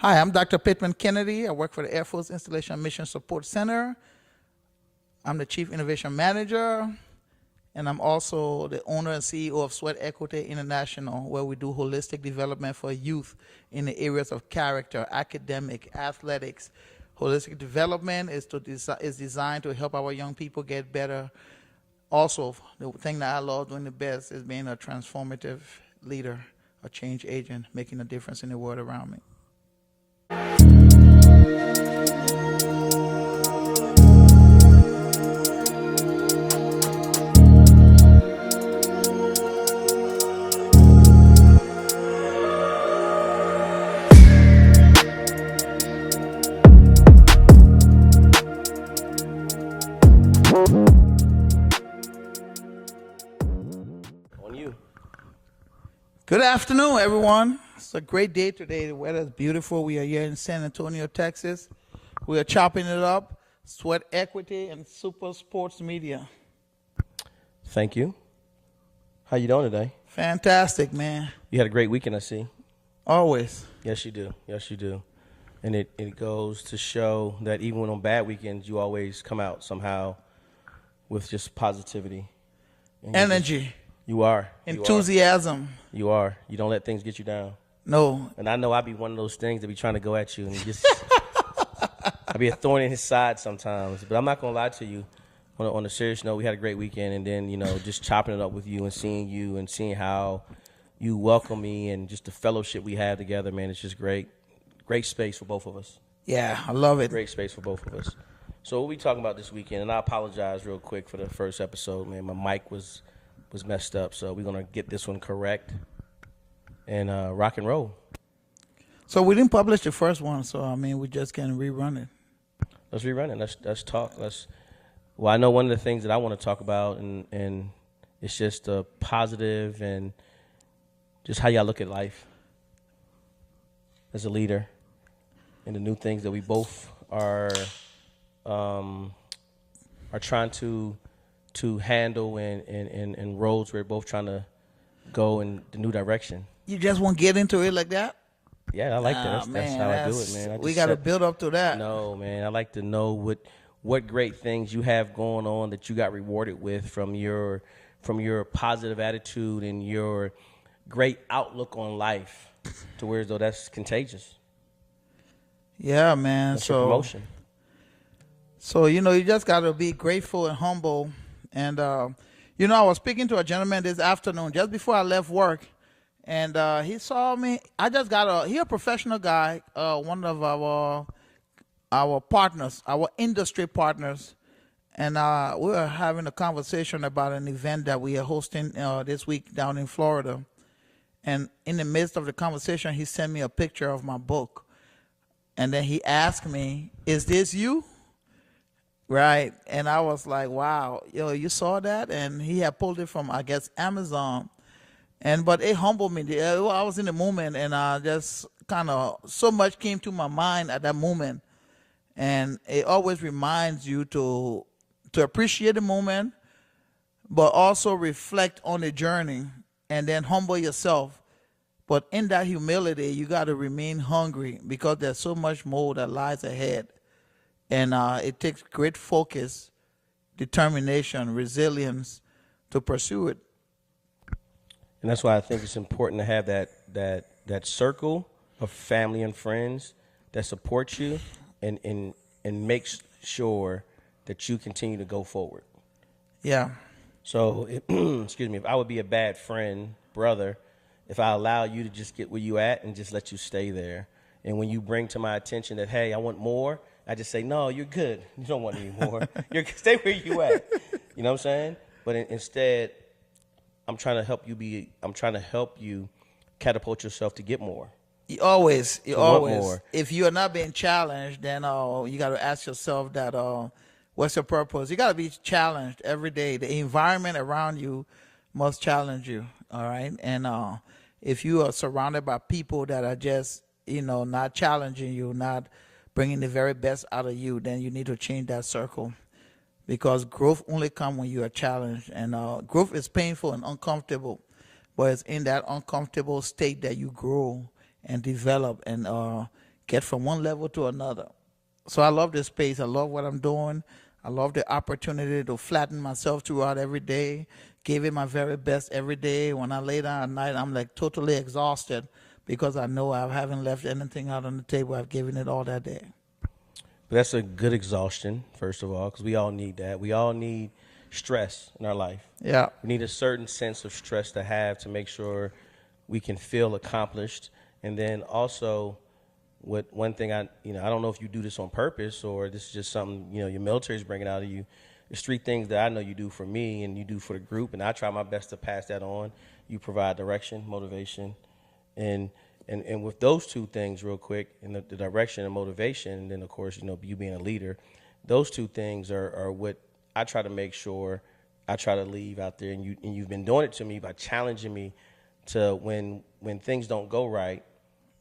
Hi, I'm Dr. Pittman Kennedy. I work for the Air Force Installation Mission Support Center. I'm the Chief Innovation Manager, and I'm also the owner and CEO of Sweat Equity International, where we do holistic development for youth in the areas of character, academic, athletics. Holistic development is designed to help our young people get better. Also, the thing that I love doing the best is being a transformative leader, a change agent, making a difference in the world around me. On you. Good afternoon, everyone. It's a great day today. The weather is beautiful. We are here in San Antonio, Texas. We are chopping it up. Sweat Equity and Super Sports Media. Thank you. How you doing today? Fantastic, man. You had a great weekend, I see. Always. Yes, you do. Yes, you do. And it goes to show that even when on bad weekends, you always come out somehow with just positivity. And Energy. You are. Enthusiasm. You are. You don't let things get you down. No. And I know I be one of those things that be trying to go at you and just I be a thorn in his side sometimes. But I'm not gonna lie to you. On a serious note, we had a great weekend, and then just chopping it up with you and seeing how you welcome me and just the fellowship we have together, man. It's just great. Great space for both of us. Yeah, I love it. Great space for both of us. So what we talking about this weekend? And I apologize real quick for the first episode, man. My mic was messed up, so we're gonna get this one correct and rock and roll. So we didn't publish the first one, so we just can rerun it. Let's rerun it. Let's talk. Well, I know one of the things that I want to talk about, and it's just a positive and just how y'all look at life as a leader, and the new things that we both are trying to handle, and roads we're both trying to go in the new direction. You just won't get into it like that? Yeah, I like that. That's how I do it, man. We got to build up to that. No, man. I like to know what great things you have going on that you got rewarded with from your positive attitude and your great outlook on life, to where as though that's contagious. Yeah, man. That's your promotion. So you just got to be grateful and humble. And I was speaking to a gentleman this afternoon just before I left work, and he saw me. He a professional guy, one of our partners, our industry partners, and we were having a conversation about an event that we are hosting this week down in Florida. And in the midst of the conversation, he sent me a picture of my book, and then he asked me, "Is this you?" Right. And I was like, wow, you saw that? And he had pulled it from, I guess, Amazon. But it humbled me. I was in the moment, and just kind of so much came to my mind at that moment. And it always reminds you to appreciate the moment, but also reflect on the journey and then humble yourself. But in that humility, you got to remain hungry, because there's so much more that lies ahead. And it takes great focus, determination, resilience to pursue it. And that's why I think it's important to have that circle of family and friends that support you and makes sure that you continue to go forward. Yeah. So, excuse me, if I would be a bad friend, brother, if I allow you to just get where you at and just let you stay there. And when you bring to my attention that, hey, I want more, I just say, no, you're good. You don't want any more. Stay where you at. You know what I'm saying? But instead, I'm trying to help you catapult yourself to get more. You always. More. If you are not being challenged, then you got to ask yourself that, what's your purpose? You got to be challenged every day. The environment around you must challenge you. All right. And if you are surrounded by people that are just, not challenging you, not bringing the very best out of you, then you need to change that circle, because growth only comes when you are challenged. And growth is painful and uncomfortable, but it's in that uncomfortable state that you grow and develop and get from one level to another. So I love this space. I love what I'm doing. I love the opportunity to flatten myself throughout every day, give it my very best every day. When I lay down at night, I'm like totally exhausted because I know I haven't left anything out on the table. I've given it all that day. But that's a good exhaustion, first of all, because we all need that. We all need stress in our life. Yeah. We need a certain sense of stress to have to make sure we can feel accomplished. And then also, what one thing I don't know if you do this on purpose or this is just something, your military is bringing out of you. There's three things that I know you do for me and you do for the group, and I try my best to pass that on. You provide direction, motivation, and with those two things real quick, and the direction and motivation, and then of course, you being a leader, those two things are what I try to make sure I try to leave out there. And you've been doing it to me by challenging me to when things don't go right,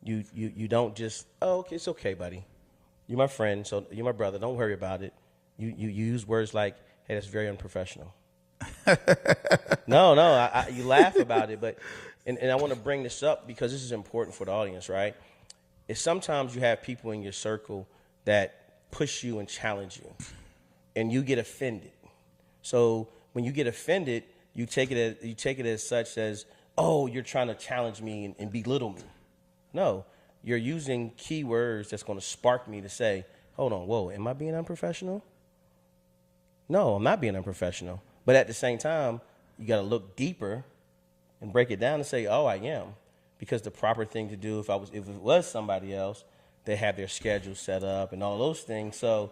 you don't just, oh, okay, it's okay, buddy. You're my friend, so you're my brother. Don't worry about it. You use words like, hey, that's very unprofessional. No, you laugh about it, but and I want to bring this up because this is important for the audience, right? Is sometimes you have people in your circle that push you and challenge you, and you get offended. So when you get offended, you take it as such as, oh, you're trying to challenge me and belittle me. No, you're using key words that's going to spark me to say, hold on, whoa, am I being unprofessional? No, I'm not being unprofessional. But at the same time, you got to look deeper and break it down and say, oh, I am. Because the proper thing to do if it was somebody else, they have their schedule set up and all those things. So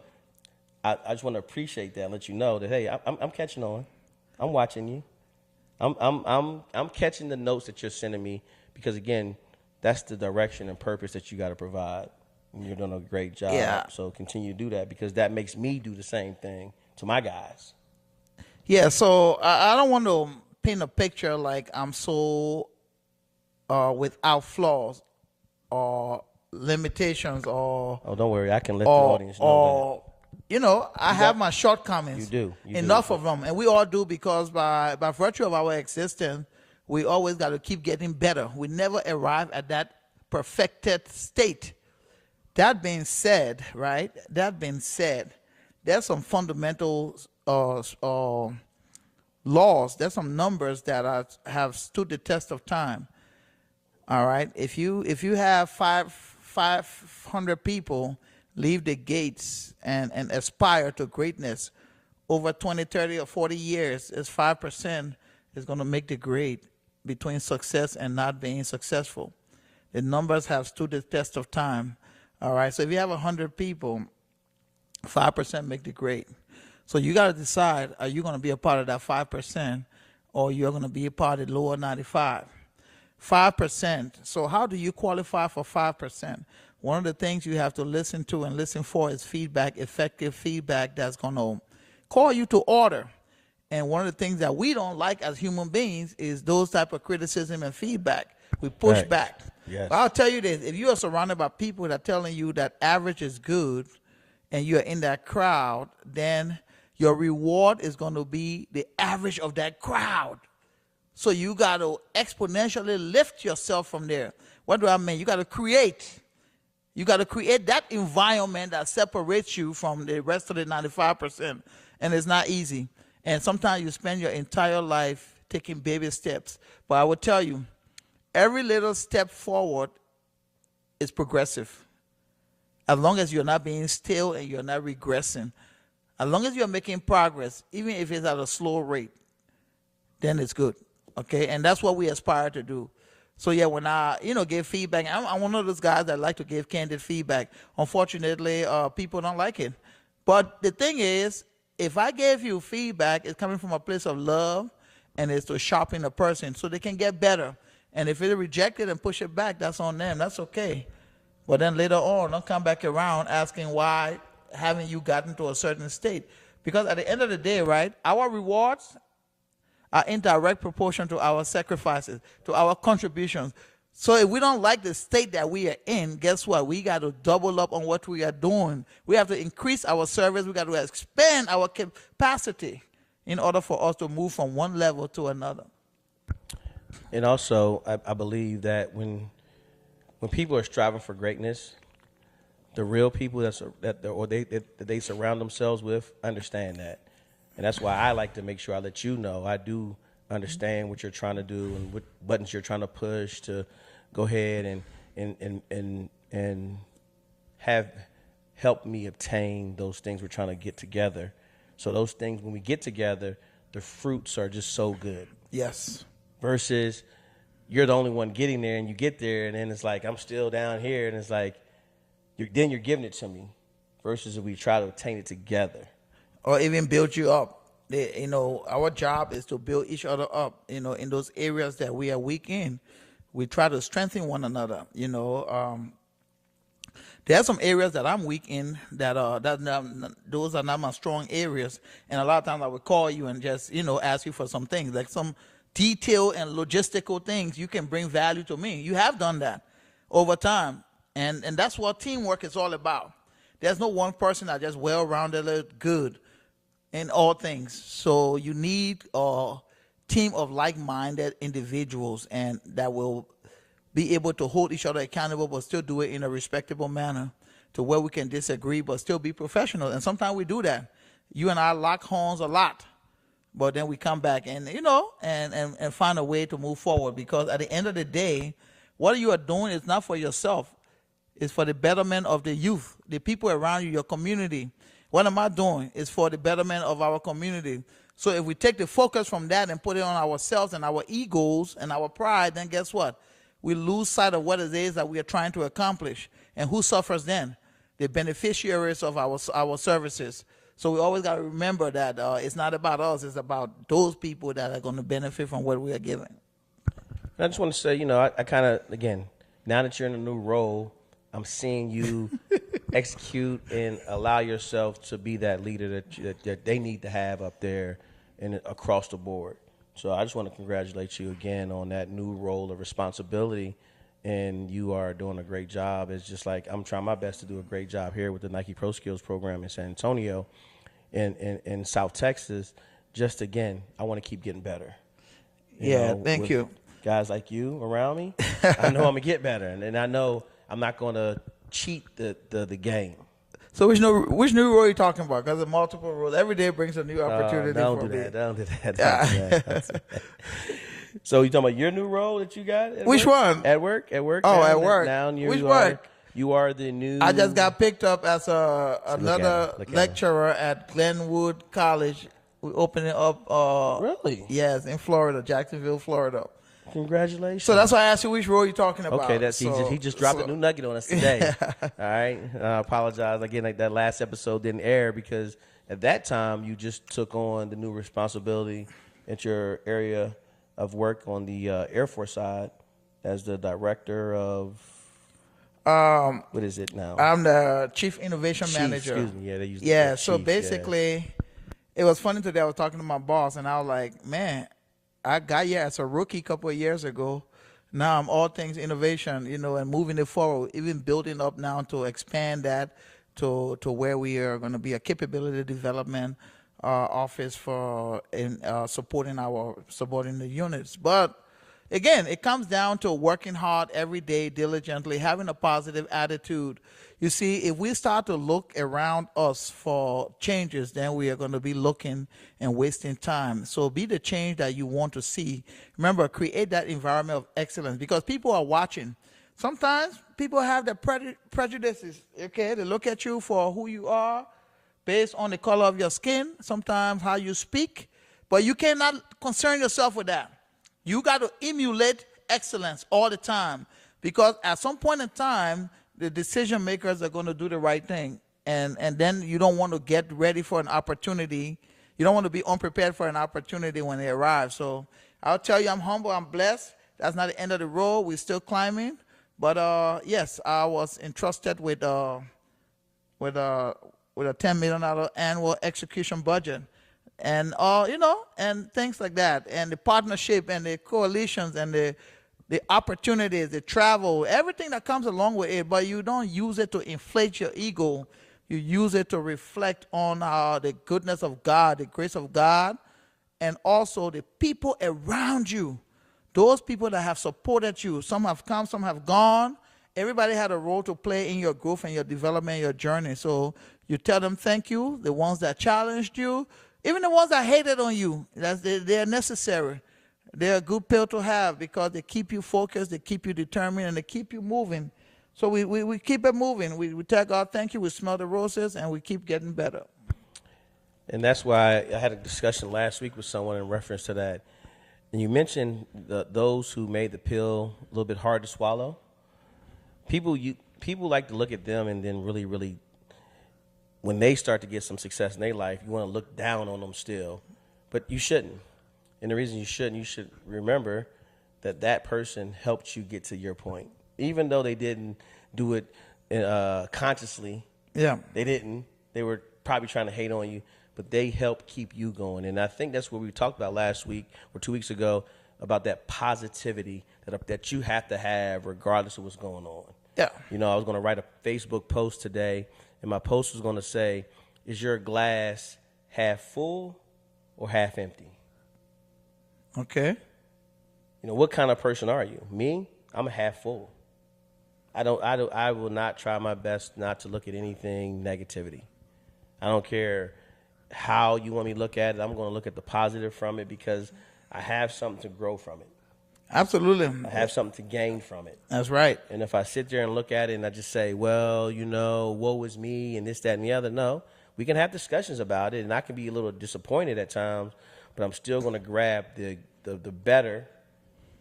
I just want to appreciate that and let you know that, hey, I'm catching on. I'm watching you. I'm catching the notes that you're sending me because, again, that's the direction and purpose that you got to provide. And you're doing a great job. Yeah. So continue to do that because that makes me do the same thing to my guys. Yeah, so I don't want to paint a picture like I'm so without flaws or limitations or... Oh, don't worry. I can let the audience know that. I have my shortcomings. You do. Enough of them. And we all do because by virtue of our existence, we always got to keep getting better. We never arrive at that perfected state. That being said, right? There's some fundamental laws. There's some numbers that have stood the test of time. All right. If you have 500 people leave the gates and aspire to greatness over 20, 30, or 40 years, is 5% is going to make the grade between success and not being successful. The numbers have stood the test of time. All right. So if you have 100 people, 5% make the grade. So you got to decide, are you going to be a part of that 5% or you're going to be a part of the lower 95? 5%. So how do you qualify for 5%? One of the things you have to listen to and listen for is feedback, effective feedback that's going to call you to order. And one of the things that we don't like as human beings is those type of criticism and feedback. We push back. Yes. But I'll tell you this, if you are surrounded by people that are telling you that average is good and you're in that crowd, then your reward is going to be the average of that crowd. So you got to exponentially lift yourself from there. What do I mean? You got to create. You got to create that environment that separates you from the rest of the 95%. And it's not easy. And sometimes you spend your entire life taking baby steps. But I will tell you, every little step forward is progressive. As long as you're not being still and you're not regressing. As long as you're making progress, even if it's at a slow rate, then it's good. Okay? And that's what we aspire to do. So yeah, when I, give feedback, I'm one of those guys that like to give candid feedback. Unfortunately, people don't like it. But the thing is, if I gave you feedback, it's coming from a place of love and it's to sharpen a person so they can get better. And if they reject it and push it back, that's on them. That's okay. But then later on, don't come back around asking why haven't you gotten to a certain state. Because at the end of the day, right, our rewards are in direct proportion to our sacrifices, to our contributions. So if we don't like the state that we are in, guess what? We got to double up on what we are doing. We have to increase our service. We got to expand our capacity in order for us to move from one level to another. And also, I believe that when people are striving for greatness, The real people that they surround themselves with understand that, and that's why I like to make sure I let you know I do understand what you're trying to do and what buttons you're trying to push to go ahead and have helped me obtain those things we're trying to get together. So those things, when we get together, the fruits are just so good. Yes. Versus you're the only one getting there, and you get there, and then it's like I'm still down here, and it's like you're giving it to me. Versus if we try to obtain it together, or even build you up. Our job is to build each other up. In those areas that we are weak in, we try to strengthen one another. There are some areas that I'm weak in those are not my strong areas. And a lot of times I would call you and just, ask you for some things, like some detail and logistical things. You can bring value to me. You have done that over time. And that's what teamwork is all about. There's no one person that just well-rounded good in all things. So you need a team of like-minded individuals and that will be able to hold each other accountable, but still do it in a respectable manner to where we can disagree, but still be professional. And sometimes we do that. You and I lock horns a lot, but then we come back and, and find a way to move forward, because at the end of the day, what you are doing is not for yourself. It's for the betterment of the youth, the people around you, your community. What am I doing? It's for the betterment of our community. So if we take the focus from that and put it on ourselves and our egos and our pride, then guess what? We lose sight of what it is that we are trying to accomplish. And who suffers then? The beneficiaries of our services. So we always got to remember that it's not about us. It's about those people that are going to benefit from what we are giving. I just want to say, I kind of, again, now that you're in a new role, I'm seeing you execute and allow yourself to be that leader that they need to have up there and across the board. So I just want to congratulate you again on that new role of responsibility, and you are doing a great job. It's just like I'm trying my best to do a great job here with the Nike Pro Skills program in San Antonio and in South Texas. Just, again, I want to keep getting better. Thank you. Guys like you around me, I know I'm going to get better, and I know I'm not going to cheat the game. So which new role are you talking about? Because the multiple roles, every day brings a new opportunity Don't for do me. that. Don't do that. Don't do that. So you talking about your new role that you got? Which one? At work? At work? Oh, now? at work. Now Which work? You are the new... I just got picked up as another lecturer at Glenwood College. We're opening up. Really? Yes, in Florida, Jacksonville, Florida. Congratulations. So that's why I asked you which role you're talking about. Okay, he just dropped a new nugget on us today. All right. I apologize. Again, like that last episode didn't air because at that time you just took on the new responsibility at your area of work on the Air Force side as the director of what is it now? I'm the Chief Innovation Manager. Excuse me. Yeah, they use the so chief, basically, it was funny today. I was talking to my boss, and I was like, man, I got here as a rookie a couple of years ago. Now I'm all things innovation, and moving it forward, even building up now to expand that to where we are going to be a capability development office for supporting our subordinate units. But again, it comes down to working hard every day, diligently, having a positive attitude. You see, if we start to look around us for changes, then we are going to be looking and wasting time. So be the change that you want to see. Remember, create that environment of excellence because people are watching. Sometimes people have their prejudices, okay? They look at you for who you are based on the color of your skin, sometimes how you speak, but you cannot concern yourself with that. You got to emulate excellence all the time because at some point in time, the decision makers are going to do the right thing. And then you don't want to get ready for an opportunity. You don't want to be unprepared for an opportunity when they arrive. So I'll tell you, I'm humble, I'm blessed. That's not the end of the road. We're still climbing. But yes, I was entrusted with a $10 million annual execution budget. And and things like that, and the partnership and the coalitions and the opportunities, the travel, everything that comes along with it. But you don't use it to inflate your ego. You use it to reflect on the goodness of God, the grace of God, and also the people around you. Those people that have supported you. Some have come, some have gone, everybody had a role to play in your growth and your development, your journey. So you tell them thank you. The ones that challenged you, even the ones that hated on you, they're necessary. They're a good pill to have because they keep you focused, they keep you determined, and they keep you moving. So we keep it moving. We tell God thank you, we smell the roses, and we keep getting better. And that's why I had a discussion last week with someone in reference to that. And you mentioned those who made the pill a little bit hard to swallow. People like to look at them and then really, when they start to get some success in their life, you want to look down on them still. But you shouldn't. And the reason you should remember that person helped you get to your point. Even though they didn't do it consciously. Yeah. They didn't. They were probably trying to hate on you, but they helped keep you going. And I think that's what we talked about last week or 2 weeks ago about that positivity that you have to have regardless of what's going on. Yeah. You know, I was going to write a Facebook post today, and my post was going to say, is your glass half full or half empty? Okay. You know, what kind of person are you? Me? I'm a half full. I will not try my best not to look at anything negativity. I don't care how you want me to look at it. I'm going to look at the positive from it because I have something to grow from it. Absolutely. I have something to gain from it. That's right. And if I sit there and look at it and I just say, well, you know, woe is me and this, that, and the other, no. We can have discussions about it, and I can be a little disappointed at times, but I'm still going to grab the better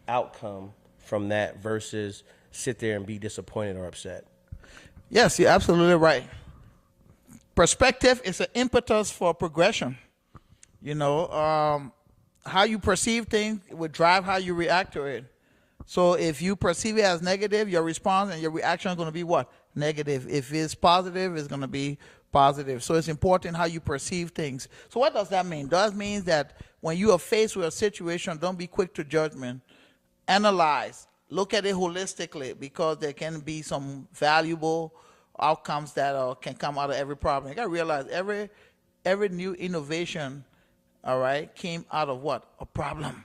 outcome from that versus sit there and be disappointed or upset. Yes, you're absolutely right. Perspective is an impetus for progression. You know, how you perceive things will drive how you react to it. So if you perceive it as negative, your response and your reaction is going to be what? Negative. If it's positive, it's going to be positive. So it's important how you perceive things. So what does that mean? That means that when you are faced with a situation, don't be quick to judgment. Analyze. Look at it holistically because there can be some valuable outcomes that can come out of every problem. You got to realize every new innovation, all right, came out of what? A problem.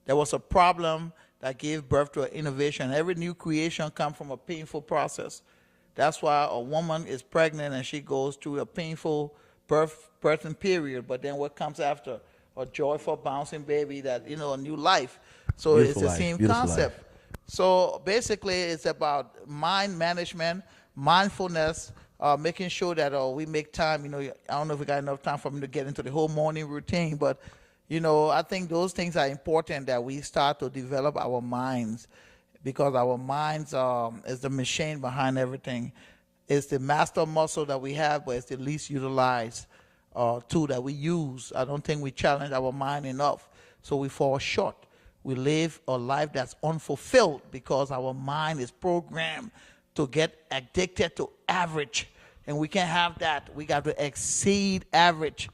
There was a problem that gave birth to an innovation. Every new creation comes from a painful process. That's why a woman is pregnant and she goes through a painful birthing period, but then what comes after? A joyful bouncing baby that, you know, a new life. So Beautiful it's the life. same Beautiful concept. life. So basically it's about mind management, mindfulness, making sure that we make time. You know, I don't know if we got enough time for me to get into the whole morning routine, but, you know, I think those things are important that we start to develop our minds because our minds is the machine behind everything. It's the master muscle that we have, but it's the least utilized tool that we use. I don't think we challenge our mind enough, so we fall short. We live a life that's unfulfilled because our mind is programmed to get addicted to average. And we can't have that. We got to exceed average.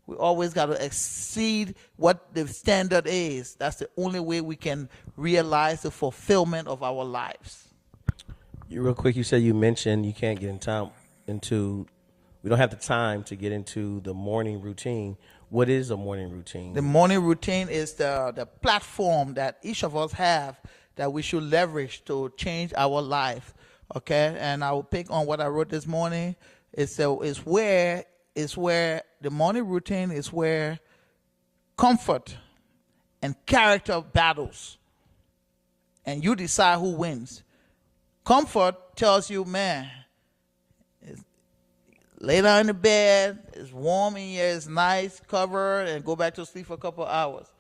We always got to exceed what the standard is. That's the only way we can realize the fulfillment of our lives. Real quick, you said you mentioned you can't get we don't have the time to get into the morning routine. What is a morning routine? The morning routine is the platform that each of us have that we should leverage to change our life. Okay, and I will pick on what I wrote this morning. It's where the morning routine is where comfort and character battles, and you decide who wins. Comfort tells you, man, lay down in the bed, it's warm in here, it's nice, cover, and go back to sleep for a couple of hours.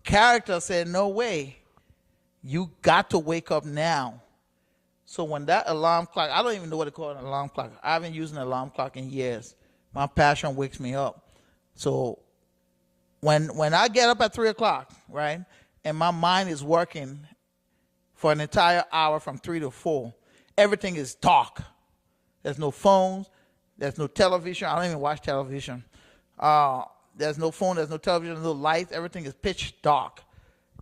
Character said, no way. You got to wake up now. So when that alarm clock, I don't even know what to call an alarm clock. I haven't used an alarm clock in years. My passion wakes me up. So when I get up at 3 o'clock, right, and my mind is working for an entire hour from 3 to 4, everything is dark. There's no phones. There's no television. I don't even watch television. There's no phone. There's no television. There's no lights. Everything is pitch dark.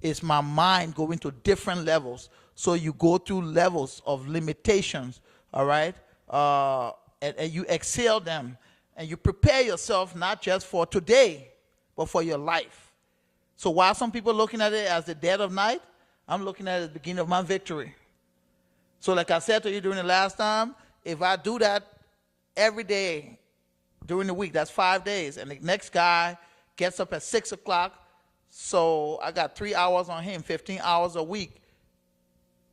It's my mind going to different levels. So you go through levels of limitations, all right? And you excel them. And you prepare yourself not just for today, but for your life. So while some people are looking at it as the dead of night, I'm looking at it as the beginning of my victory. So like I said to you during the last time, if I do that every day during the week, that's 5 days, and the next guy gets up at 6 o'clock, so I got 3 hours on him, 15 hours a week.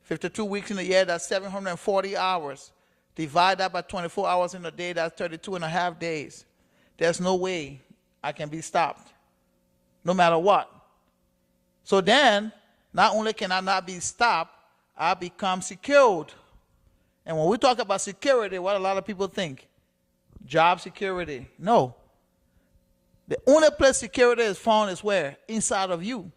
52 weeks in a year, that's 740 hours. Divide that by 24 hours in a day, that's 32 and a half days. There's no way I can be stopped, no matter what. So then, not only can I not be stopped, I become secured. And when we talk about security, what a lot of people think, job security. No. The only place security is found is where? Inside of you.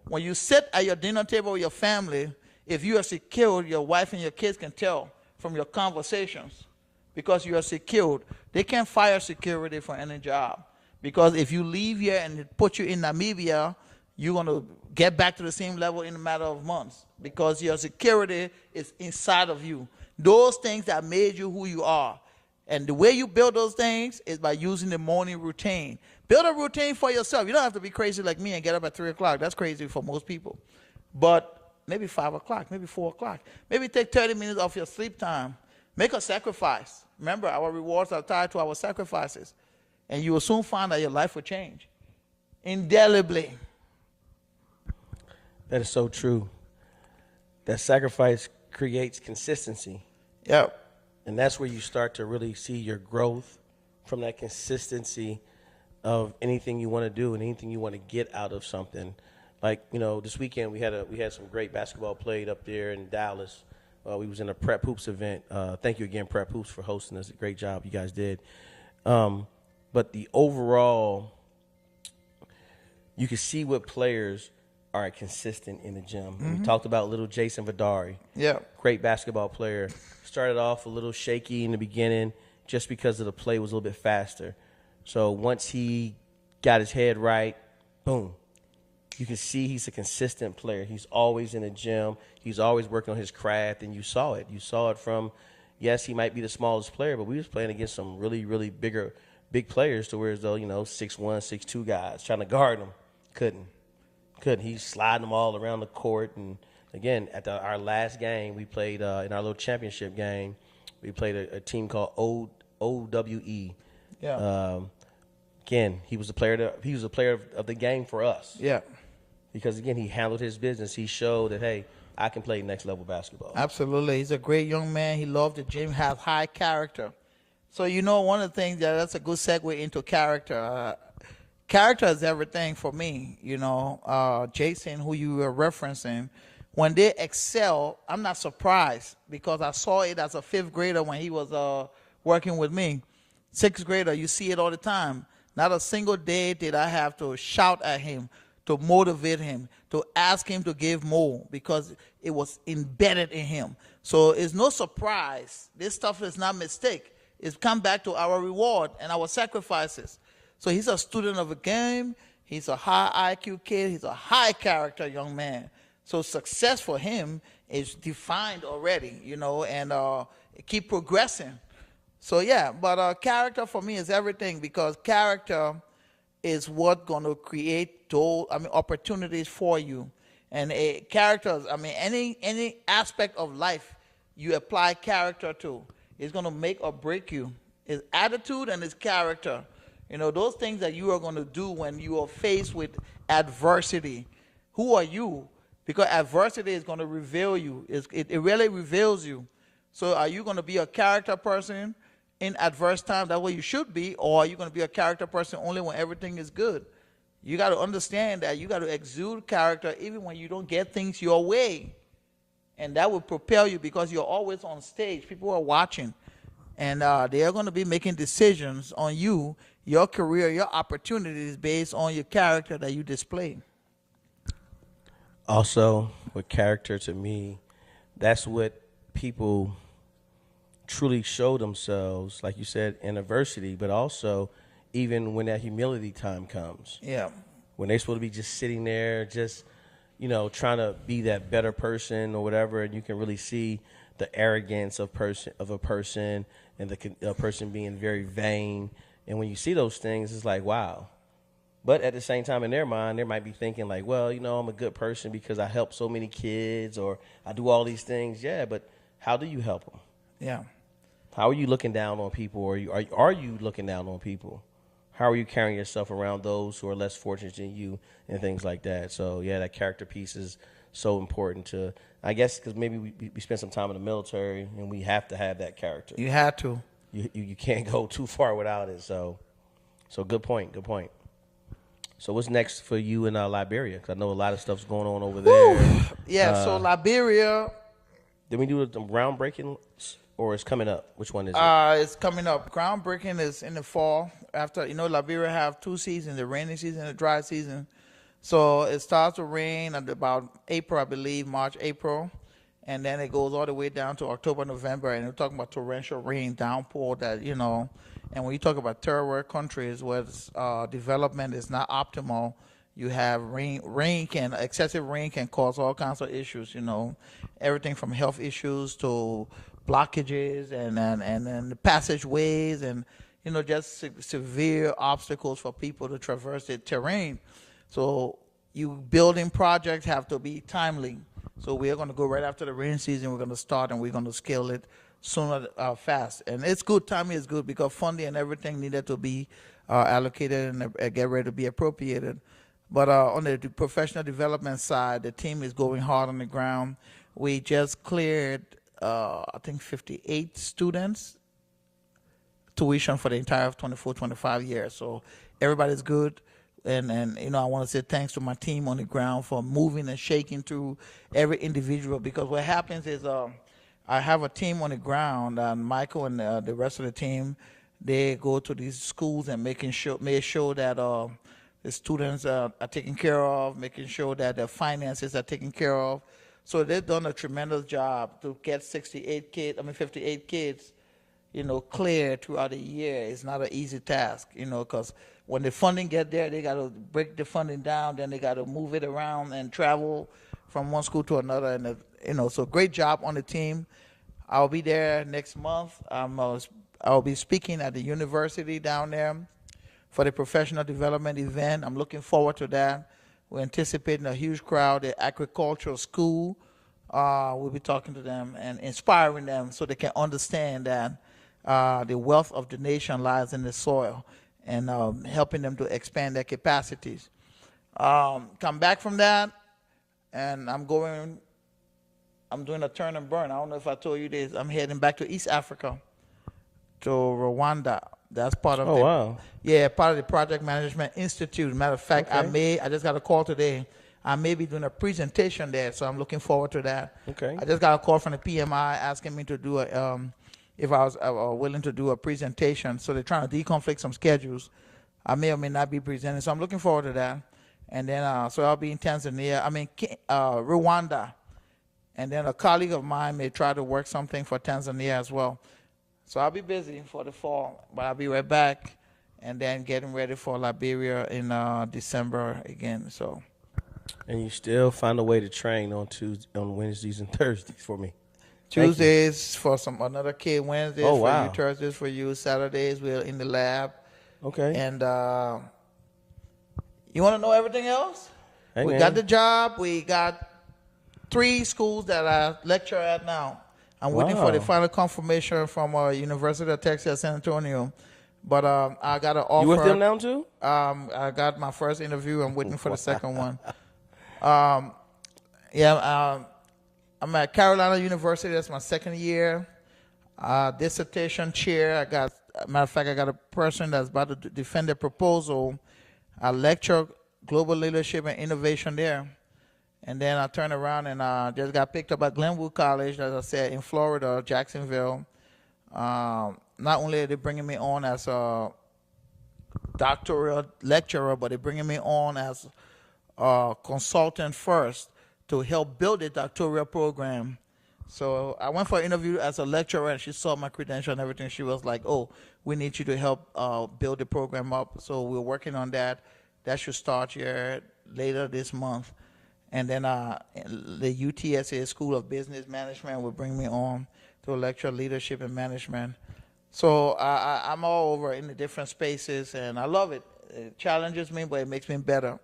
When you sit at your dinner table with your family, if you are secured, your wife and your kids can tell from your conversations because you are secured. They can't fire security for any job because if you leave here and put you in Namibia, you're going to get back to the same level in a matter of months because your security is inside of you. Those things that made you who you are. And the way you build those things is by using the morning routine. Build a routine for yourself. You don't have to be crazy like me and get up at 3 o'clock. That's crazy for most people. But maybe 5 o'clock, maybe 4 o'clock. Maybe take 30 minutes off your sleep time. Make a sacrifice. Remember, our rewards are tied to our sacrifices. And you will soon find that your life will change. Indelibly. That is so true. That sacrifice creates consistency. Yep. And that's where you start to really see your growth from that consistency of anything you want to do and anything you want to get out of something. Like, you know, this weekend we had some great basketball played up there in Dallas. We was in a Prep Hoops event. Thank you again, Prep Hoops, for hosting us. A great job you guys did. But the overall, you can see what players are consistent in the gym. Mm-hmm. We talked about little Jason Vidari. Yeah. Great basketball player. Started off a little shaky in the beginning just because of the play was a little bit faster. So once he got his head right, boom. You can see he's a consistent player. He's always in the gym. He's always working on his craft, and you saw it. You saw it from, yes, he might be the smallest player, but we was playing against some really, really big players to where as though, 6'1", 6'2" guys trying to guard him. Couldn't. He's sliding them all around the court. And, again, at our last game, we played in our little championship game, we played a team called OWE. Yeah. Again, he was a player of the game for us. Yeah. Because, again, he handled his business. He showed that, hey, I can play next level basketball. Absolutely. He's a great young man. He loved the gym, has high character. So, one of the things that's a good segue into character. Character is everything for me. Jason, who you were referencing, when they excel, I'm not surprised because I saw it as a 5th grader when he was working with me. 6th grader, you see it all the time. Not a single day did I have to shout at him, to motivate him, to ask him to give more because it was embedded in him. So it's no surprise. This stuff is not mistake. It's come back to our reward and our sacrifices. So he's a student of the game. He's a high IQ kid. He's a high character young man. So success for him is defined already, and keep progressing. So, yeah, but character for me is everything because character is what's going to create opportunities for you. And characters, any aspect of life you apply character to is going to make or break you. His attitude and his character. Those things that you are going to do when you are faced with adversity. Who are you? Because adversity is going to reveal you. It really reveals you. So are you going to be a character person in adverse times? That's what you should be. Or are you going to be a character person only when everything is good? You got to understand that you got to exude character even when you don't get things your way. And that will propel you because you're always on stage. People are watching. And they are going to be making decisions on you, your career, your opportunities based on your character that you display. Also, with character to me, that's what people truly show themselves, like you said, in adversity, but also even when that humility time comes. Yeah. When they're supposed to be just sitting there, just, trying to be that better person or whatever, and you can really see the arrogance of a person and the person being very vain. And when you see those things, it's like, wow. But at the same time, in their mind, they might be thinking like, well, I'm a good person because I help so many kids or I do all these things. Yeah, but How do you help them? Yeah. How are you looking down on people, or are you looking down on people? How are you carrying yourself around those who are less fortunate than you and things like that? So yeah, that character piece is so important to, I guess, because maybe we spend some time in the military and we have to have that character. You had to. You can't go too far without it. So good point. Good point. So what's next for you in Liberia? Because I know a lot of stuff's going on over there. Yeah. So Liberia. Did we do the groundbreaking, or is coming up? Which one is it? It's coming up. Groundbreaking is in the fall. After, Liberia have 2 seasons, the rainy season and the dry season. So it starts to rain at about April, I believe, March, April. And then it goes all the way down to October, November. And we're talking about torrential rain, downpour that, And when you talk about third world countries where development is not optimal, you have excessive rain can cause all kinds of issues, everything from health issues to blockages and the passageways and, just severe obstacles for people to traverse the terrain. So building projects have to be timely. So we're going to go right after the rain season. We're going to start and we're going to scale it sooner, fast. And it's good. Timing is good because funding and everything needed to be allocated and get ready to be appropriated. But on the professional development side, the team is going hard on the ground. We just cleared, I think, 58 students tuition for the entire 24-25 years. So everybody's good. And I want to say thanks to my team on the ground for moving and shaking through every individual, because what happens is I have a team on the ground, and Michael and the rest of the team, they go to these schools and make sure that the students are taken care of, making sure that their finances are taken care of. So they've done a tremendous job to get 58 kids, clear throughout the year. It's not an easy task, because when the funding get there, they got to break the funding down, then they got to move it around and travel from one school to another. And, so great job on the team. I'll be there next month. I'll be speaking at the university down there for the professional development event. I'm looking forward to that. We're anticipating a huge crowd. The agricultural school, we'll be talking to them and inspiring them so they can understand that the wealth of the nation lies in the soil, and helping them to expand their capacities. Come back from that, and I'm doing a turn and burn. I don't know if I told you this. I'm heading back to East Africa, to Rwanda. That's part of part of the Project Management Institute. Matter of fact, Okay. I just got a call today. I may be doing a presentation there, so I'm looking forward to that. Okay. I just got a call from the PMI asking me to do if I was willing to do a presentation. So they're trying to deconflict some schedules. I may or may not be presenting, so I'm looking forward to that. And then, so I'll be in Rwanda. And then a colleague of mine may try to work something for Tanzania as well. So I'll be busy for the fall, but I'll be right back, and then getting ready for Liberia in December again. So. And you still find a way to train on Wednesdays and Thursdays for me. Tuesdays for another kid, Wednesdays for wow. you, Thursdays for you, Saturdays we're in the lab. Okay. And you want to know everything else? Hey, we man. got the job. We got 3 schools that I lecture at now. I'm waiting for the final confirmation from University of Texas, San Antonio. But I got an offer. You with them now too? I got my first interview. I'm waiting for the second one. I'm at Carolina University. That's my second year. Dissertation chair. Matter of fact, I got a person that's about to defend a proposal. I lecture global leadership and innovation there. And then I turned around and just got picked up at Glenwood College, as I said, in Florida, Jacksonville. Not only are they bringing me on as a doctoral lecturer, but they're bringing me on as a consultant first to help build a doctoral program. So I went for an interview as a lecturer, and she saw my credential and everything. She was like, "Oh, we need you to help build the program up." So we're working on that. That should start here later this month. And then the UTSA School of Business Management will bring me on to lecture leadership and management. So I'm all over in the different spaces, and I love it. It challenges me, but it makes me better.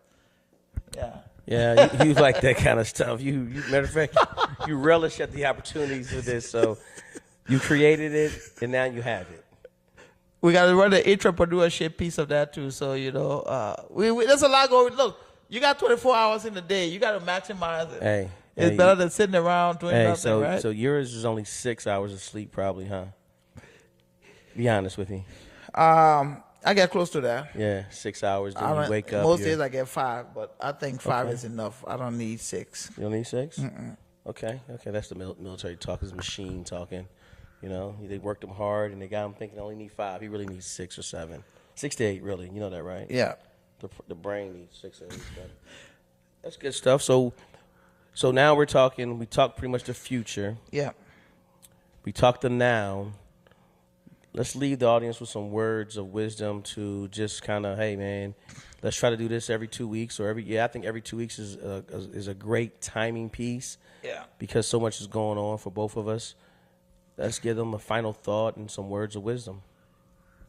Yeah. Yeah, you like that kind of stuff. You matter of fact, you relish at the opportunities for this. So you created it, and now you have it. We got to run the entrepreneurship piece of that too. So there's a lot going. Look, you got 24 hours in the day. You got to maximize it. Hey, it's better than sitting around doing nothing, right? So yours is only 6 hours of sleep, probably, huh? Be honest with me. I get close to that. Yeah, 6 hours. Then you wake up. Most days I get 5, but I think 5 is enough. I don't need 6. You don't need 6? Okay. That's the military talk. Is machine talking. You know, they worked him hard, and they got him thinking I only need 5. He really needs 6 or 7. 6 to 8, really. You know that, right? Yeah. The brain needs 6 or 8. That's good stuff. So now we're talking. We talked pretty much the future. Yeah. We talked the now. Let's leave the audience with some words of wisdom to just kind of, hey, man, let's try to do this every 2 weeks or I think every 2 weeks is a great timing piece. Yeah. Because so much is going on for both of us. Let's give them a final thought and some words of wisdom.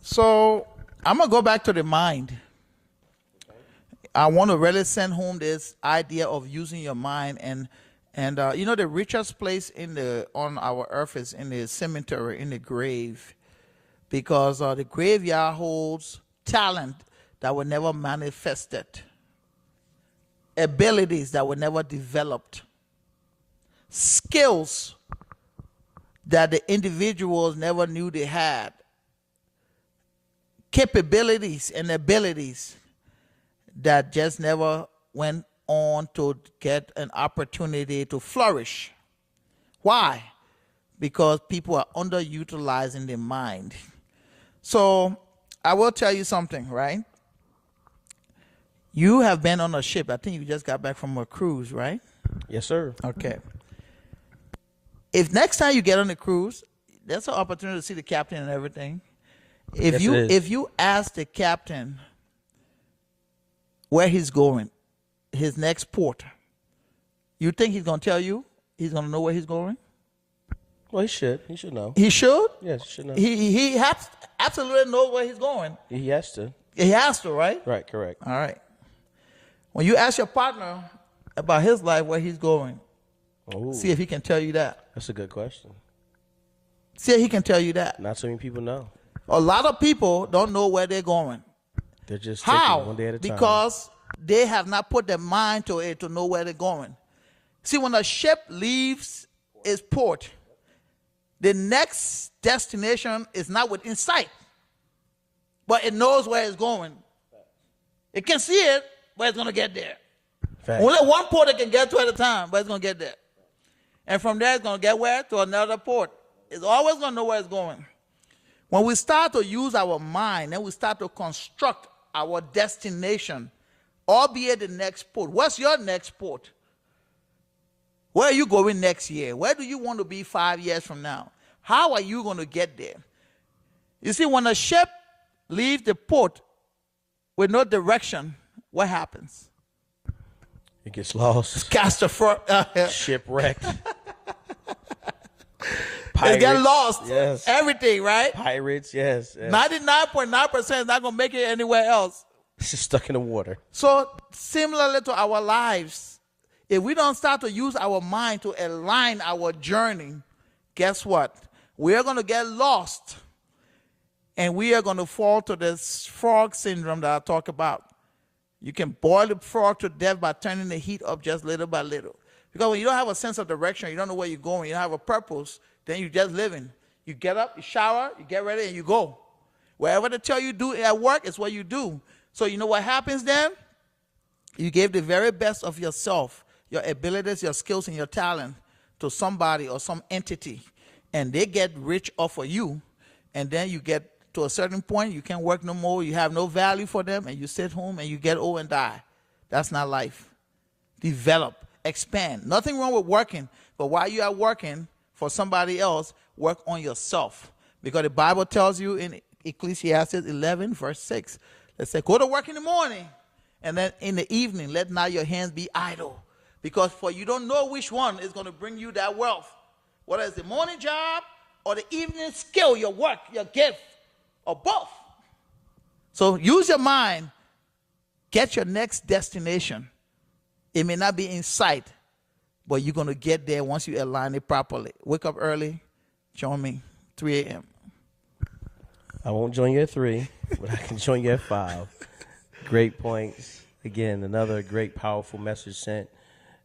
So I'm going to go back to the mind. I want to really send home this idea of using your mind. And the richest place on our earth is in the cemetery, in the grave. Because the graveyard holds talent that were never manifested, abilities that were never developed, skills that the individuals never knew they had, capabilities and abilities that just never went on to get an opportunity to flourish. Why? Because people are underutilizing their mind. So I will tell you something, right? You have been on a ship. I think you just got back from a cruise, right? Yes, sir. Okay. If next time you get on a cruise, that's an opportunity to see the captain and everything. If you ask the captain where he's going, his next port, you think he's going to tell you? He's going to know where he's going? Well, he should. He should know. He should? Yes, he should know. He has absolutely knows where he's going. He has to. He has to, right? Right, correct. All right. When you ask your partner about his life, where he's going, see if he can tell you that. That's a good question. See if he can tell you that. Not so many people know. A lot of people don't know where they're going. They're just taking one day at a time. Because they have not put their mind to it to know where they're going. See, when a ship leaves its port, the next destination is not within sight, but it knows where it's going. It can see it, but it's going to get there. Fact. Only one port it can get to at a time, but it's going to get there. And from there, it's going to get where? To another port. It's always going to know where it's going. When we start to use our mind, then we start to construct our destination, albeit the next port. What's your next port? Where are you going next year? Where do you want to be 5 years from now? How are you going to get there? You see, when a ship leaves the port with no direction, what happens? It gets lost. Shipwrecked. Pirates, it gets lost. Yes. Everything, right? Pirates, yes. 99.9% is not going to make it anywhere else. It's just stuck in the water. So, similarly to our lives, if we don't start to use our mind to align our journey, guess what? We are going to get lost. And we are going to fall to this frog syndrome that I talk about. You can boil the frog to death by turning the heat up just little by little. Because when you don't have a sense of direction, you don't know where you're going, you don't have a purpose, then you're just living. You get up, you shower, you get ready, and you go. Wherever they tell you do at work is what you do. So you know what happens then? You gave the very best of yourself, your abilities, your skills, and your talent to somebody or some entity. And they get rich off of you. And then you get to a certain point, you can't work no more, you have no value for them, and you sit home and you get old and die. That's not life. Develop, expand. Nothing wrong with working, but while you are working for somebody else, work on yourself. Because the Bible tells you in Ecclesiastes 11, verse 6, let's say, go to work in the morning, and then in the evening, let not your hands be idle. Because for you don't know which one is going to bring you that wealth. Whether it's the morning job or the evening skill, your work, your gift, or both. So use your mind. Get your next destination. It may not be in sight, but you're going to get there once you align it properly. Wake up early. Join me, 3 a.m. I won't join you at 3, but I can join you at 5. Great points. Again, another great, powerful message sent,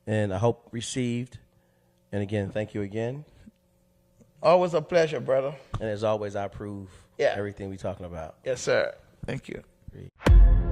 and I hope received. And again, thank you again. Always a pleasure, brother. And as always, I approve everything we're talking about. Yes, sir. Thank you. Great.